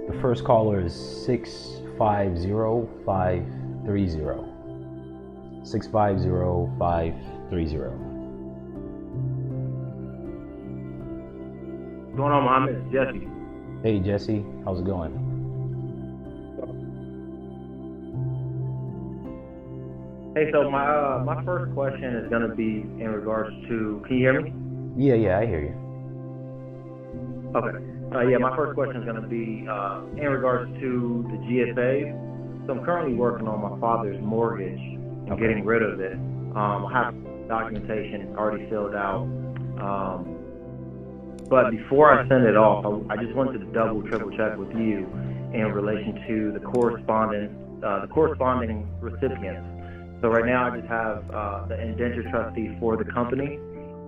The first caller is 650530. 650530. What's going on, Mohammed? It's Jesse. Hey Jesse, how's it going? Hey, so my first question is gonna be in regards to. Can you hear me? Yeah, I hear you. Okay. Yeah, my first question is gonna be in regards to the GSA. So I'm currently working on my father's mortgage and getting rid of it. I have documentation already filled out. But before I send it off, I just wanted to triple check with you in relation to the corresponding recipients. So right now I just have the indenture trustee for the company,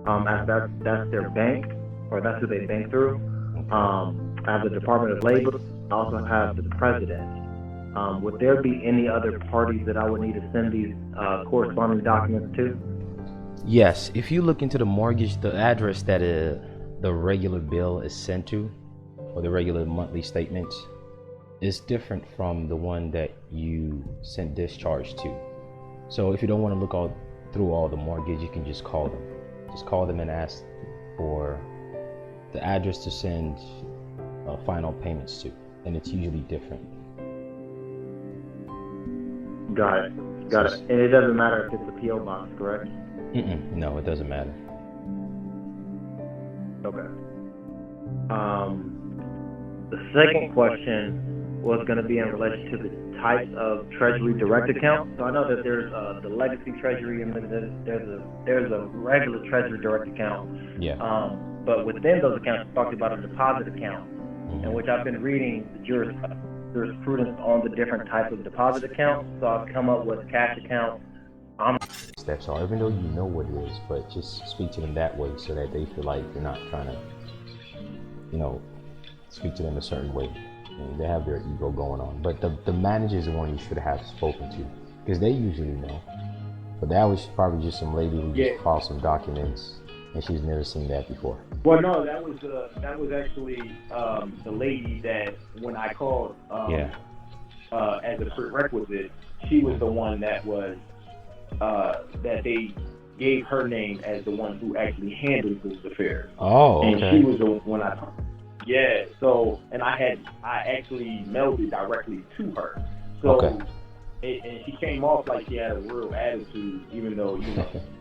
as that's their bank, or that's who they bank through. I have the Department of Labor. I also have the president. Would there be any other parties that I would need to send these corresponding documents to? Yes, if you look into the mortgage, the address that the regular bill is sent to, or the regular monthly statements, is different from the one that you sent discharge to. So if you don't want to look through all the mortgage, you can just call them. Just call them and ask for the address to send final payments to, and it's usually different. Got it. And it doesn't matter if it's a PO box, correct? No, it doesn't matter. Okay. The second question was going to be in relation to the types of Treasury direct accounts. So I know that there's the legacy Treasury, and then there's a regular Treasury direct account. Yeah. But within those accounts, you talked about a deposit account, in which I've been reading the jurisprudence on the different types of deposit accounts. So I've come up with cash accounts. Steps are, even though you know what it is, but just speak to them that way so that they feel like you're not trying to, speak to them a certain way. They have their ego going on. But the manager is the one you should have spoken to, because they usually know. But that was probably just some lady who just filed some documents, and she's never seen that before. Well, no, that was actually the lady that when I called as a prerequisite, she was the one that was that they gave her name as the one who actually handles this affair. Oh, okay. And she was the one I. Yeah. So, and I actually mailed it directly to her. So, and she came off like she had a real attitude, even though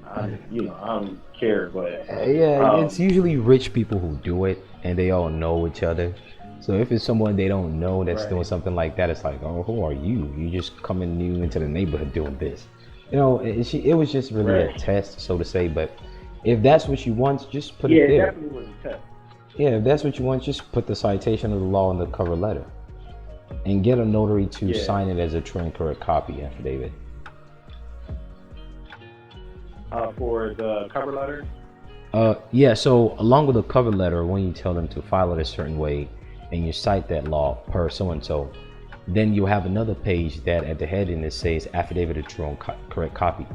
I don't care, but it's usually rich people who do it, and they all know each other. So if it's someone they don't know that's doing something like that, it's like, oh, who are you? You just coming new into the neighborhood doing this. It was just really a test, so to say. But if that's what you want, just put it there. Yeah, it definitely was a test. Yeah, if that's what you want, just put the citation of the law in the cover letter, and get a notary to sign it as a true and correct copy affidavit. For the cover letter? So along with the cover letter, when you tell them to file it a certain way, and you cite that law per so and so, then you have another page that at the heading it says affidavit of true and correct copy,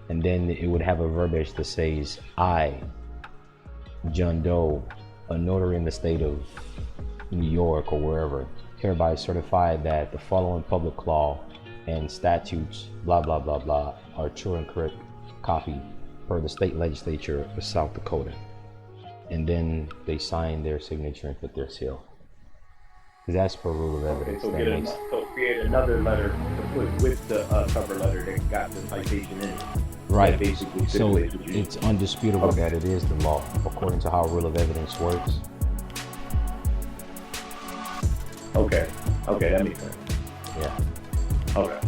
and then it would have a verbiage that says, I, John Doe, a notary in the state of New York or wherever, hereby certify that the following public law and statutes, blah blah blah blah, are true and correct copy per the state legislature of South Dakota. And then they sign their signature and put their seal. That's per rule of evidence. So create another letter to put with the cover letter that got the citation in. Right. Basically, so it's undisputable that it is the law, according to how rule of evidence works. Okay, that makes sense. Yeah. Okay.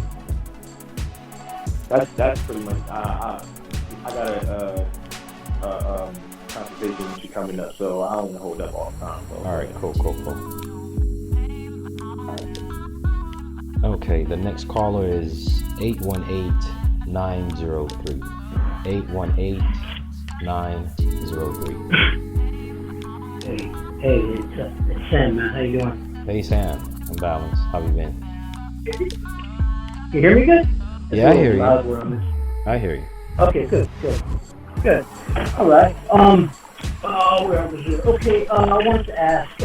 That's pretty much. I got a conversation with you coming up, so I don't want to hold up all the time. So. All right. Cool. Okay. The next caller is 818-903. 818-903. Hey, it's Sam, man. How you doing? Hey, Sam. I'm balanced. How you been? You hear me good? Yeah, I hear you. I hear you. Okay, good. All right. Where was it? Okay, I wanted to ask.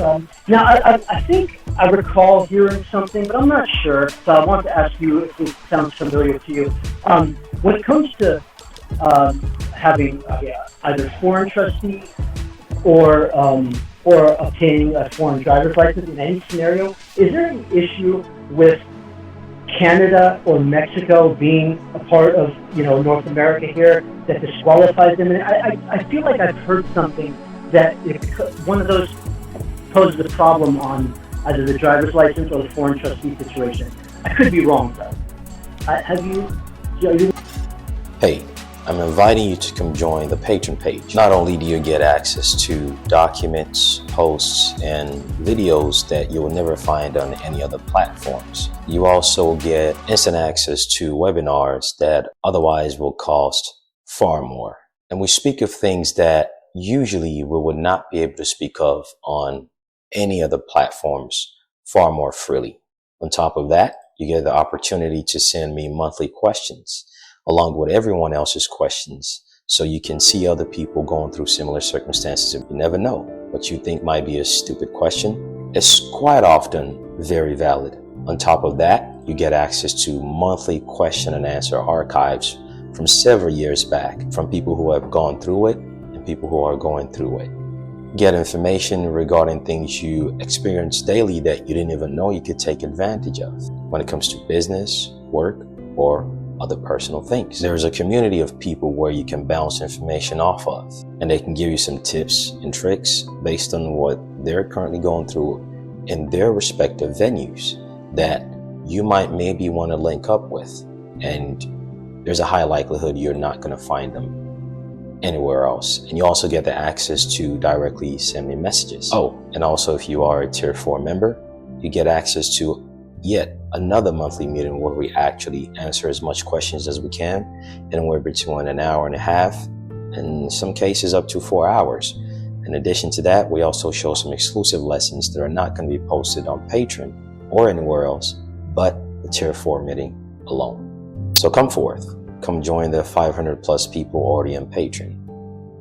Now, I think I recall hearing something, but I'm not sure. So I wanted to ask you if it sounds familiar to you. When it comes to having either foreign trustee or obtaining a foreign driver's license in any scenario, is there an issue with Canada or Mexico being a part of North America here that disqualifies them? And I feel like I've heard something that one of those poses a problem on either the driver's license or the foreign trustee situation. I could be wrong though. Have you? Hey, I'm inviting you to come join the patron page. Not only do you get access to documents, posts, and videos that you will never find on any other platforms, you also get instant access to webinars that otherwise will cost far more. And we speak of things that usually we would not be able to speak of on any other platforms far more freely. On top of that, you get the opportunity to send me monthly questions along with everyone else's questions, so you can see other people going through similar circumstances. You never know, what you think might be a stupid question is quite often very valid. On top of that, you get access to monthly question and answer archives from several years back from people who have gone through it and people who are going through it. Get information regarding things you experience daily that you didn't even know you could take advantage of when it comes to business, work, or other personal things. There's a community of people where you can bounce information off of, and they can give you some tips and tricks based on what they're currently going through in their respective venues that you might maybe want to link up with, and there's a high likelihood you're not going to find them anywhere else. And you also get the access to directly send me messages. Oh, and also if you are a tier 4 member, you get access to yet another monthly meeting where we actually answer as much questions as we can, and we're between an hour and a half, and in some cases up to 4 hours. In addition to that, we also show some exclusive lessons that are not going to be posted on Patreon or anywhere else but the tier 4 meeting alone. So come forth, come join the 500 plus people already on Patreon,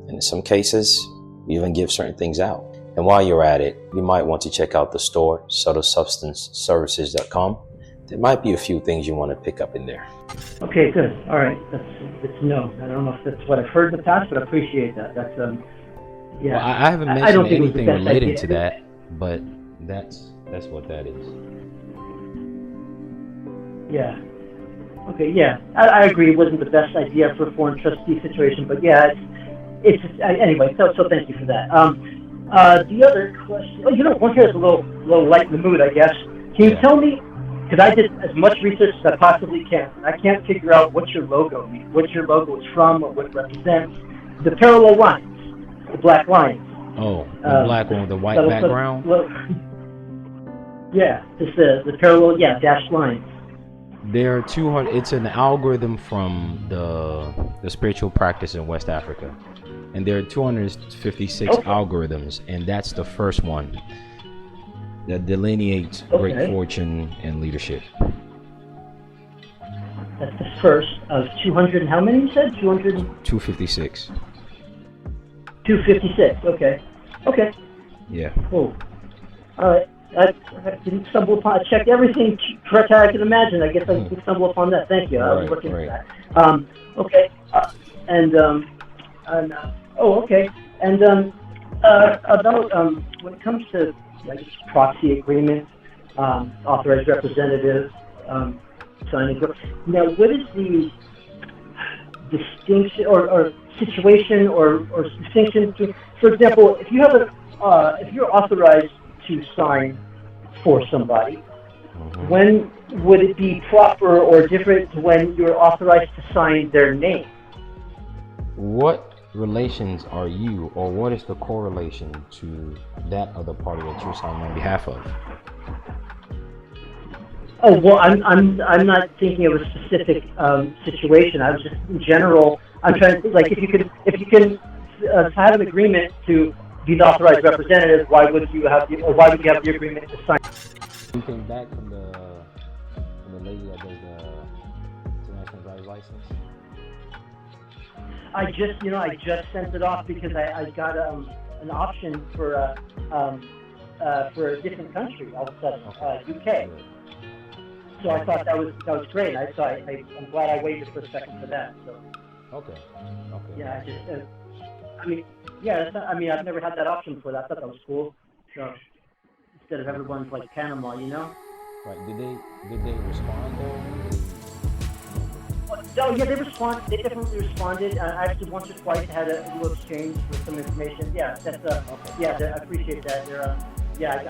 and in some cases we even give certain things out. And while you're at it, you might want to check out the store, subtlesubstanceservices.com. There might be a few things you want to pick up in there. Okay, good. All right, that's good to know. I don't know if that's what I've heard in the past, but I appreciate that. That's yeah. Well, I haven't mentioned anything related to that, but that's what that is. Yeah. Okay. Yeah, I agree. It wasn't the best idea for a foreign trustee situation, but yeah, it's anyway. So thank you for that. The other question, one here is a little light in the mood, I guess. Can you tell me, because I did as much research as I possibly can, and I can't figure out what your logo is from or what it represents. The parallel lines, the black lines. Oh, the black one with the white background? Yeah, just the parallel, dashed lines. There are 200, it's an algorithm from the spiritual practice in West Africa. And there are 256 algorithms, and that's the first one that delineates great fortune and leadership. That's the first of 200 and how many you said? 200? 256. 256, okay. Yeah. Cool. All right. I didn't stumble upon, I checked everything correct how I could imagine. I guess I didn't stumble upon that. Thank you. I was looking at that. Okay. Okay. And about when it comes to proxy agreement, authorized representative, signing. Now, what is the distinction or situation or distinction between, for example, if you have if you're authorized to sign for somebody, when would it be proper or different to when you're authorized to sign their name? What relations are you, or what is the correlation to that other party that you're signing on behalf of? Oh well, I'm not thinking of a specific situation. I was just in general. I'm trying to think, like, if you can have an agreement to be the authorized representative, why would you have the agreement to sign? You came back from the lady that does the international driver's license. I just sent it off because I got an option for a different country all of a sudden, UK. So I thought that was great. I'm glad I waited for a second for that. So. Okay. Yeah, I've never had that option before. I thought that was cool. So instead of everyone's like Panama, Right. Did they respond though? Oh yeah, they responded. They definitely responded. I actually once or twice had a little exchange with some information. Yeah, that's Okay. Yeah, I appreciate that. They're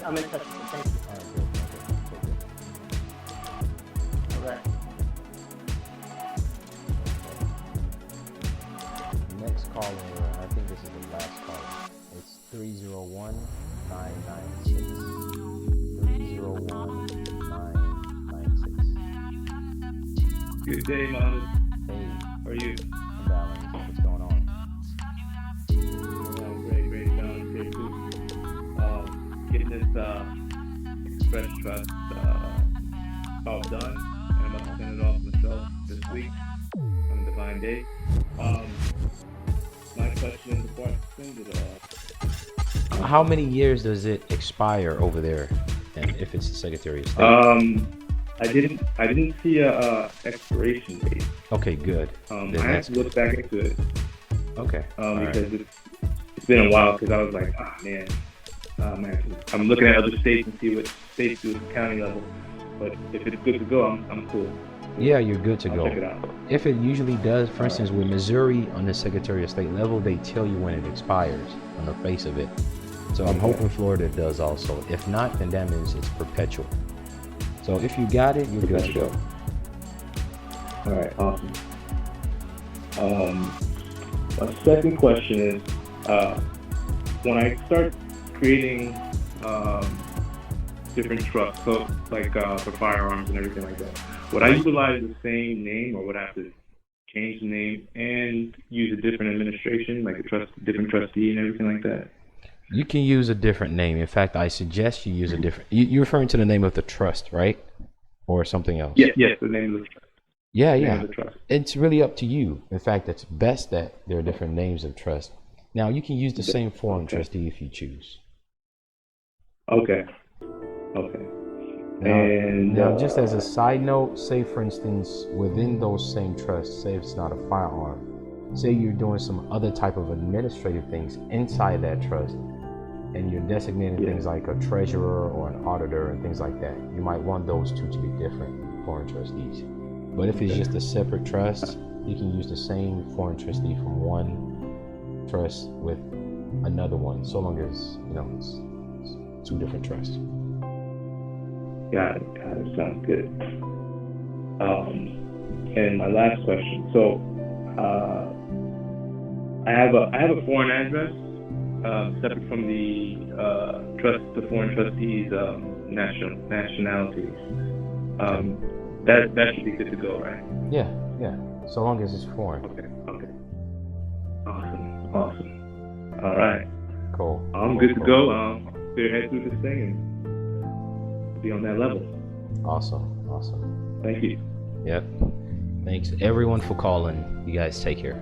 I'm in touch with them. Thank you. All right. Next caller, I think this is the last caller. It's 301-996. 301-996. Good day, Mohammed. Hey. How are you? I'm Balance. What's going on? Great, Balance. Great, too. Getting this Express Trust all done. And I'm about to send it off myself this week on a divine day. My question is, before I send it off, How many years does it expire over there? And if it's the Secretary of State? I didn't see a expiration date. Okay, good. I have to look back into it. Okay. Because it's been a while. Because I was like, man, I'm looking at other states and see what states do at the county level. But if it's good to go, I'm cool. Yeah, you're good to I'll go. check it out. If it usually does, for instance, with Missouri on the Secretary of State level, they tell you when it expires on the face of it. So I'm hoping Florida does also. If not, then that means it's perpetual. So if you got it, you're good to go. All right, awesome. My second question is, when I start creating different trusts, so like for firearms and everything like that, would I utilize the same name, or would I have to change the name and use a different administration, like a different trustee and everything like that? You can use a different name. In fact, I suggest you use a different. You're referring to the name of the trust, right? Or something else? Yes, the name of the trust. Yeah. Name of the trust. It's really up to you. In fact, it's best that there are different names of trust. Now, you can use the same foreign trustee if you choose. Okay. Now, just as a side note, say for instance, within those same trusts, say if it's not a firearm, say you're doing some other type of administrative things inside that trust, and you're designating things like a treasurer or an auditor and things like that, you might want those two to be different foreign trustees. But if it's just a separate trust, you can use the same foreign trustee from one trust with another one, so long as it's two different trusts. Got it. Sounds good. And my last question. So, I have a foreign address, separate from the foreign trustees' nationalities. That should be good to go, right? Yeah. So long as it's foreign. Okay. Awesome. All right. Cool. I'm good to go. Spearhead through this thing and be on that level. Awesome. Thank you. Yep. Thanks everyone for calling. You guys take care.